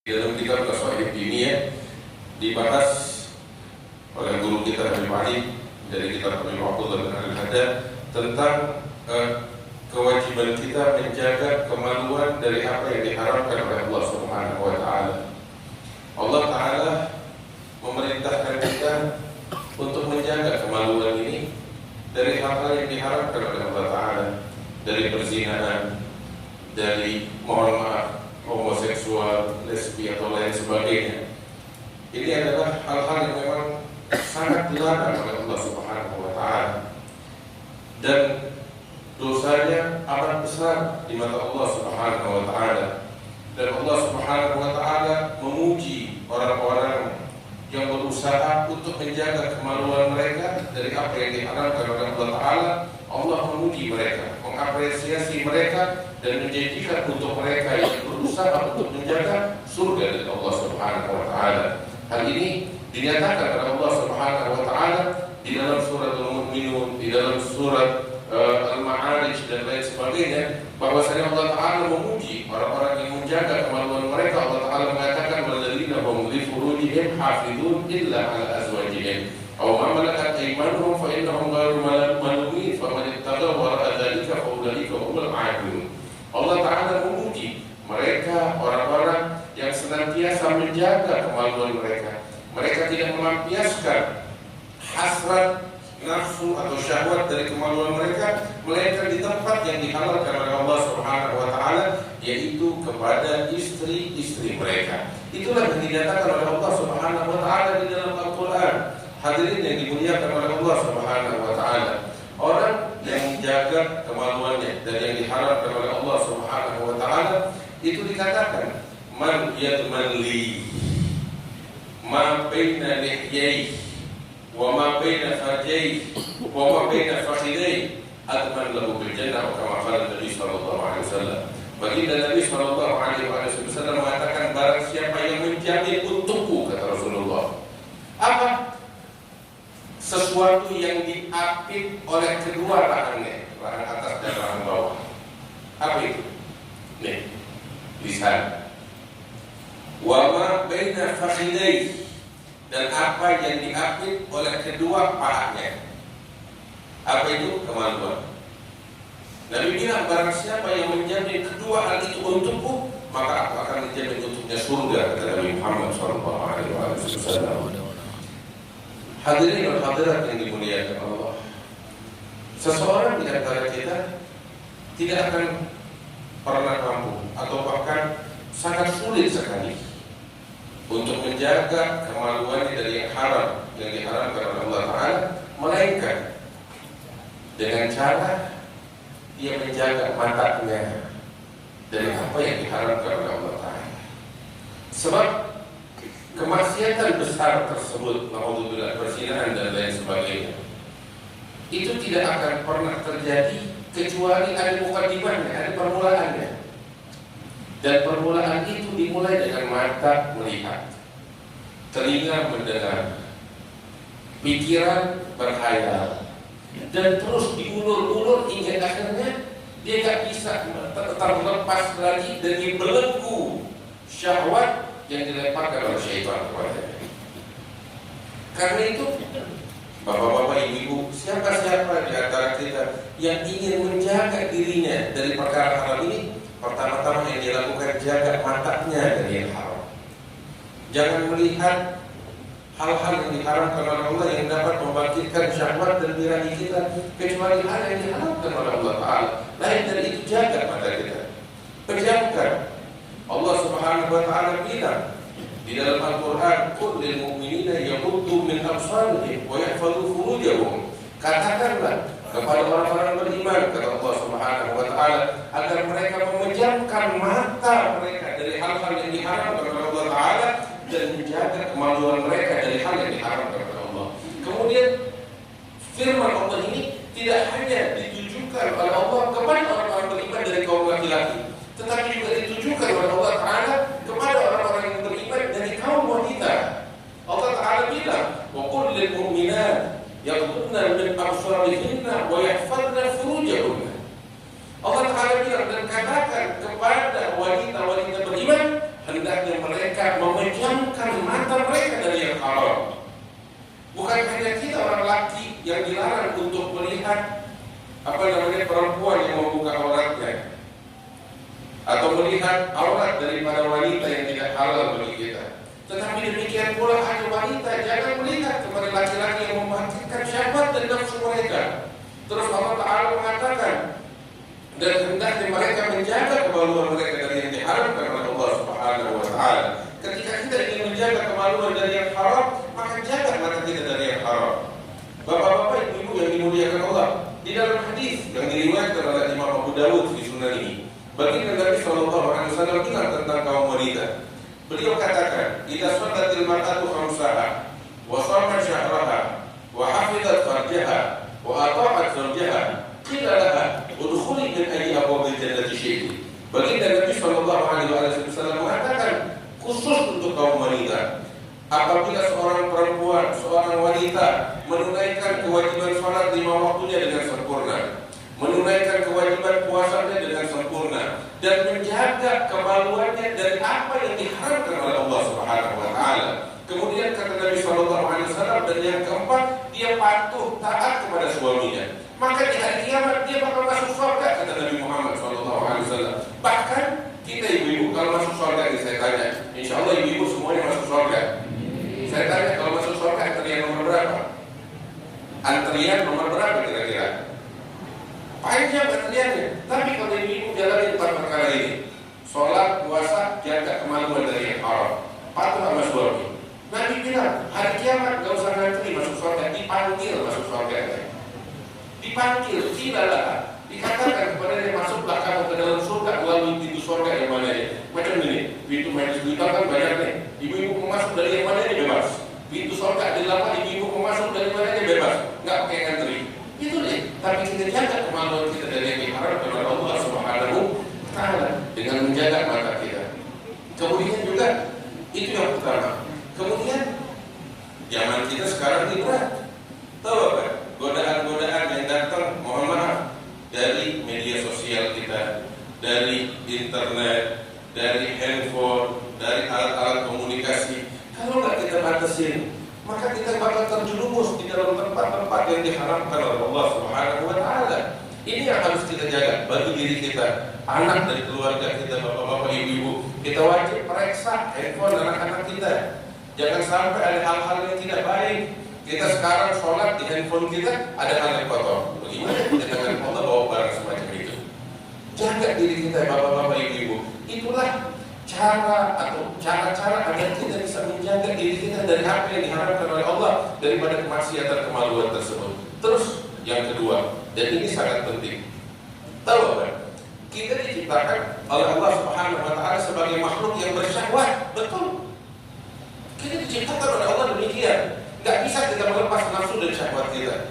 Dalam kitab Qasaid ini ya dibahas oleh guru kita Habib Ali dari kitab Habib Abdullah bin Al-Haddad tentang kewajiban kita menjaga kemaluan dari apa yang diharamkan oleh Allah Subhanahu wa taala. Allah taala memerintahkan kita untuk menjaga kemaluan ini dari hal-hal yang diharamkan oleh Allah taala, dari perzinahan, dari mohon maaf homoseksual, lesbi atau lain sebagainya. Ini adalah hal-hal yang memang sangat dilarang oleh Allah Subhanahu wa taala. Dan dosanya amat besar di mata Allah Subhanahu wa taala. Dan Allah Subhanahu wa taala memuji orang-orang yang berusaha untuk menjaga kemaluan mereka dari apa yang diharamkan oleh Allah taala. Allah memuji mereka, mengapresiasi mereka dan menjanjikan untuk mereka yang berusaha untuk menjaga surga dari Allah Subhanahu wa taala. Hal ini dinyatakan oleh Allah Subhanahu wa taala di dalam surat Al-Mu'minun, di dalam surat Al-Ma'arij dan lain sebagainya, bahwasanya Allah taala memuji orang-orang yang menjaga kemaluan mereka. Allah taala mengatakan walladzina hum li furujihim hafizun illa ala azwajihim aw ma malakat aymanuhum fa innahum ghairu malumin faman ittaqa wara'a dzalika fa ulaika humul aadun. Allah taala memuji mereka orang-orang yang senantiasa menjaga kemaluan mereka. Mereka tidak melampiaskan hasrat, nafsu atau syahwat dari kemaluan mereka, melainkan di tempat yang dihalalkan oleh Allah Subhanahu wa taala, yaitu kepada istri-istri mereka. Itulah yang dinyatakan oleh Allah Subhanahu wa taala di dalam Al-Qur'an. Hadirin yang dimuliakan oleh Allah Subhanahu wa taala, orang yang menjaga kemaluannya dan yang diharamkan oleh Allah Subhanahu wa taala itu dikatakan man yadman li ma baina lihyai wa ma baina farjai wa ma baina fakhidai adman lahu bil jannah kama qala Nabi sallallahu alaihi wasallam. Baginda Nabi sallallahu alaihi wasallam mengatakan barang siapa yang menjamin untukku, kata Rasulullah, apa? Sesuatu yang diapit oleh kedua rahangnya, rahang atas dan rahang bawah. Apa itu? Nih, lisan. Wa ma baina fakhidai, dan apa yang diapit oleh kedua pahanya. Apa itu? Kemaluan. Nabi bilang barang siapa yang menjamin kedua hal itu untukku, maka aku akan menjamin untuknya surga, kata Nabi Muhammad SAW. Hadirin dan hadirat yang dimuliakan Allah, seseorang di antara kita tidak akan pernah mampu atau bahkan sangat sulit sekali untuk menjaga kemaluannya dari yang haram yang diharamkan oleh Allah Ta'ala, melainkan dengan cara dia menjaga matanya dari apa yang diharamkan oleh Allah Ta'ala. Sebab kemaksiatan besar tersebut, naudzubillah, perzinahan dan lain sebagainya, itu tidak akan pernah terjadi kecuali ada mukadimahnya, ada permulaannya. Dan permulaan itu dimulai dengan mata melihat, telinga mendengar, pikiran berkhayal, dan terus diulur-ulur hingga akhirnya dia tak bisa terlepas lagi dari belenggu syahwat yang dilemparkan oleh syaitan kepadanya. Karena itu, bapak-bapak, ibu-ibu, siapa-siapa di antara kita yang ingin menjaga dirinya dari perkara haram ini, pertama-tama yang dilakukan, jaga matanya dari yang haram. Jangan melihat hal-hal yang diharamkan oleh Allah yang dapat membangkitkan syahwat dan birahi kita, kecuali hal yang diharamkan oleh Allah Ta'ala. Lain dari itu, jaga mata kita, pejamkan. Allah Subhanahu wa taala bilang di dalam Al-Qur'an, "Qul lil mu'minina yaghuddu min absarihim wa yahfazu furujahum." Katakanlah kepada orang-orang beriman, kata Allah Subhanahu wa taala, agar mereka memejamkan mata mereka dari hal-hal yang diharamkan oleh Allah Ta'ala dan menjaga kemaluan mereka dari hal yang diharamkan oleh Allah. Kemudian firman Allah ini tidak hanya ditujukan oleh Allah kepada orang-orang beriman dari kaum laki-laki, tetapi juga ditujukan oleh Allah Ta'ala kepada orang-orang yang beriman dari kaum wanita. Allah Ta'ala bilang, wa qul lil mu'minat yaghdudna min absarihinna wa yahfazna furujahunna. Allah Ta'ala bilang, dan katakan kepada wanita-wanita beriman, hendaknya mereka mereka memejamkan mata mereka dari yang haram. Bukan hanya kita orang laki yang dilarang untuk melihat perempuan yang membuka auratnya atau melihat aurat daripada wanita yang tidak halal bagi kita. Tetapi demikian pula ada wanita jangan melihat kepada laki-laki yang memanfaatkan syahwat dan nafsu mereka. Terus Allah Ta'ala mengatakan, dan hendaknya mereka menjaga kemaluan mereka dari yang diharamkan oleh Allah Subhanahu wa Ta'ala. Ketika kita ingin menjaga kemaluan dari yang haram, maka jaga mata kita dari yang haram. Bapak-bapak, ibu-ibu yang dimuliakan Allah, di dalam hadis yang diriwayatkan oleh Imam Abu Dawud di Sunan ini, baginda Nabi Sallallahu Alaihi Wasallam bilang tentang kaum wanita. Beliau katakan, "Idza shallatil mar'atu khamsaha, wa shamat syahraha, wa hafizat farjaha, wa ata'at zawjaha, qila laha udkhuli min ayyi abwabil jannati syi'ti." Baginda Nabi Sallallahu Alaihi Wasallam mengatakan, khusus untuk kaum wanita, apabila seorang perempuan, seorang wanita menunaikan kewajiban sholat 5 waktunya dengan sempurna, menunaikan kewajiban puasanya dengan sempurna, dan menjaga kemaluannya dari apa yang diharamkan oleh Allah Subhanahu wa Ta'ala. Kemudian kata Nabi Sallallahu Alaihi Wasallam, dan yang keempat, dia patuh taat kepada suaminya, maka di hari kiamat dia bakal masuk surga, kata Nabi Muhammad Sallallahu Alaihi Wasallam. Bahkan kita ibu-ibu kalau masuk surga, ini saya tanya, insya Allah ibu-ibu semuanya masuk surga. Saya tanya, kalau masuk surga antrian nomor berapa? Antrian nomor berapa kira-kira? Panjang antriannya. Tapi kalau ibu-ibu jalanin 4 perkara ini, sholat, puasa, jaga kemaluan dari yang haram, patuh sama suami, Nabi bilang hari kiamat gak usah ngantri masuk surga, dipanggil masuk surga. Dipanggil, silalah, dikatakan kepada dia, masuklah kamu ke dalam surga melalui pintu surga yang mana ya? Macam ini, pintu majelis duita kan banyak nih. Ibu-ibu mau masuk dari yang mana ini bebas. Pintu surga di lapangan, ibu-ibu mau masuk dari mana ini bebas, nggak pakai ngantri. Itu deh. Tapi kita jaga kemaluan kita dari yang diharapkan oleh Allah Subhanahu wa Ta'ala dengan menjaga mata kita. Kemudian juga itu yang pertama. Kemudian zaman kita sekarang ini berat. Tahu apa? Godaan-godaan yang datang, mohon maaf, dari media sosial kita, dari internet, dari handphone, dari alat-alat komunikasi. Kalau nggak kita batasin, maka kita bakal terjerumus di dalam tempat-tempat yang diharamkan oleh Allah Subhanahu wa Ta'ala. Ini yang harus kita jaga bagi diri kita, anak dari keluarga kita, bapak-bapak, ibu-ibu. Kita wajib periksa handphone anak-anak kita. Jangan sampai ada hal-hal yang tidak baik. Kita sekarang sholat di handphone kita ada hal yang kotor. Bagaimana kita dengan Allah bawa barang semacam itu? Jaga diri kita, bapak-bapak, ibu-ibu. Itulah cara-cara agar kita bisa menjaga diri kita dari apa yang diharapkan oleh Allah daripada kemaksiatan kemaluan tersebut. Terus yang kedua, dan ini sangat penting. Tahu apa? Kita diciptakan oleh Allah Subhanahu wa Ta'ala sebagai makhluk yang bersyahwat. Betul. Kita diciptakan oleh Allah demikian. Gak bisa kita melepas nafsu dan syahwat kita.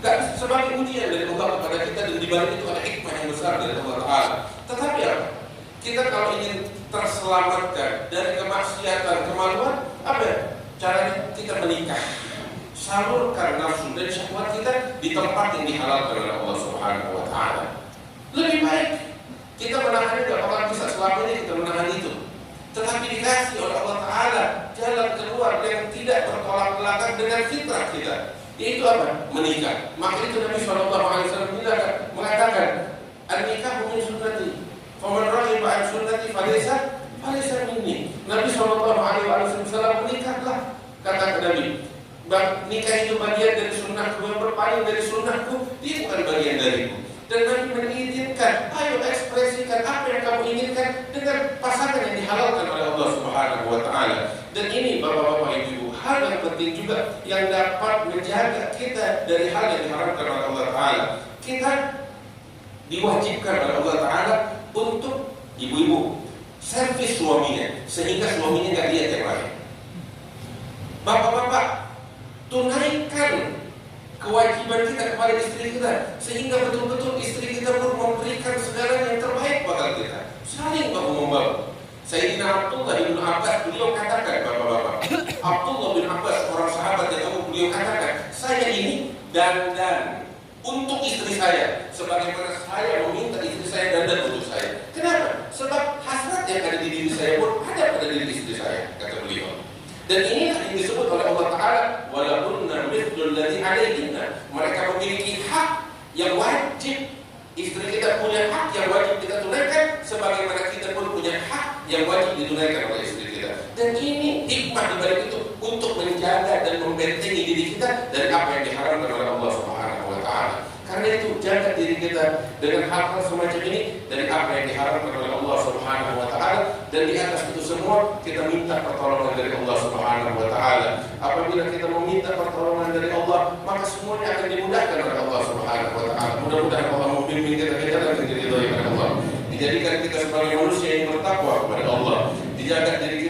Gak bisa, sebagai ujian dari Allah kepada kita, dan dibalik itu ada hikmah yang besar dari Allah Ta'ala. Tetapi apa? Kita kalau ingin terselamatkan dari kemaksiatan, kemaluan, apa ya? Caranya kita menikah, salurkan nafsu dan syahwat kita di tempat yang dihalalkan oleh Allah Subhanahu wa Ta'ala. Lebih baik kita menahan itu, orang bisa selama ini kita menahan itu. Tetapi dikasih oleh Allah Ta'ala jalan keluar yang tidak bertolak belakang dengan fitrah kita, yaitu apa? Menikah. Maka itu Nabi SAW mengatakan, an-nikahu min sunnati, faman raghiba an sunnati falaysa minni. Nabi SAW menikahlah, kata Nabi, nikah itu bagian dari sunnahku, yang berpaling dari sunnahku, dia bukan bagian dariku. Dan Nabi mengizinkan, ayo ekspresikan apa yang kamu inginkan dengan pasangan yang dihalalkan oleh Allah Subhanahu wa Ta'ala. Dan ini bapak-bapak, ibu-ibu, hal yang penting juga yang dapat menjaga kita dari hal yang diharamkan oleh Allah Ta'ala. Kita diwajibkan oleh Allah Ta'ala untuk ibu-ibu servis suaminya, sehingga suaminya gak lihat yang lain. Bapak-bapak, tunaikan kewajiban kita kepada istri kita, sehingga betul-betul istri kita pun memberikan segala yang terbaik pada kita, saling bahu-membahu. Sayyidina Abdullah bin Abbas, beliau katakan, bapak-bapak, Abdullah bin Abbas, orang sahabat yang tahu, beliau katakan, saya ini dandan untuk istri saya, sebagaimana saya meminta istri saya dandan untuk saya. Kenapa? Sebab hasrat yang ada di diri saya pun ada pada diri istri Dan ini yang disebut oleh Allah Ta'ala, walahunna mithlul ladzi 'alaihinna. Mereka memiliki hak yang wajib. Istri kita punya hak yang wajib kita tunaikan, sebagaimana kita pun punya hak yang wajib ditunaikan oleh istri kita. Dan ini hikmah dibalik itu untuk menjaga dan membentengi diri kita dari apa yang diharamkan oleh Allah Subhanahu wa Ta'ala. Karena itu jaga diri kita dengan hal-hal semacam ini dari apa yang diharapkan oleh Allah Subhanahu wa Ta'ala, dan di atas itu semua kita minta pertolongan dari Allah Subhanahu wa Ta'ala. Apabila kita meminta pertolongan dari Allah, maka semuanya akan dimudahkan oleh Allah Subhanahu wa Ta'ala. Mudah-mudahan Allah membimbing kita ke jalan yang diridhai oleh Allah. Dijadikan kita sebagai manusia yang bertakwa kepada Allah. Dijaga diri kita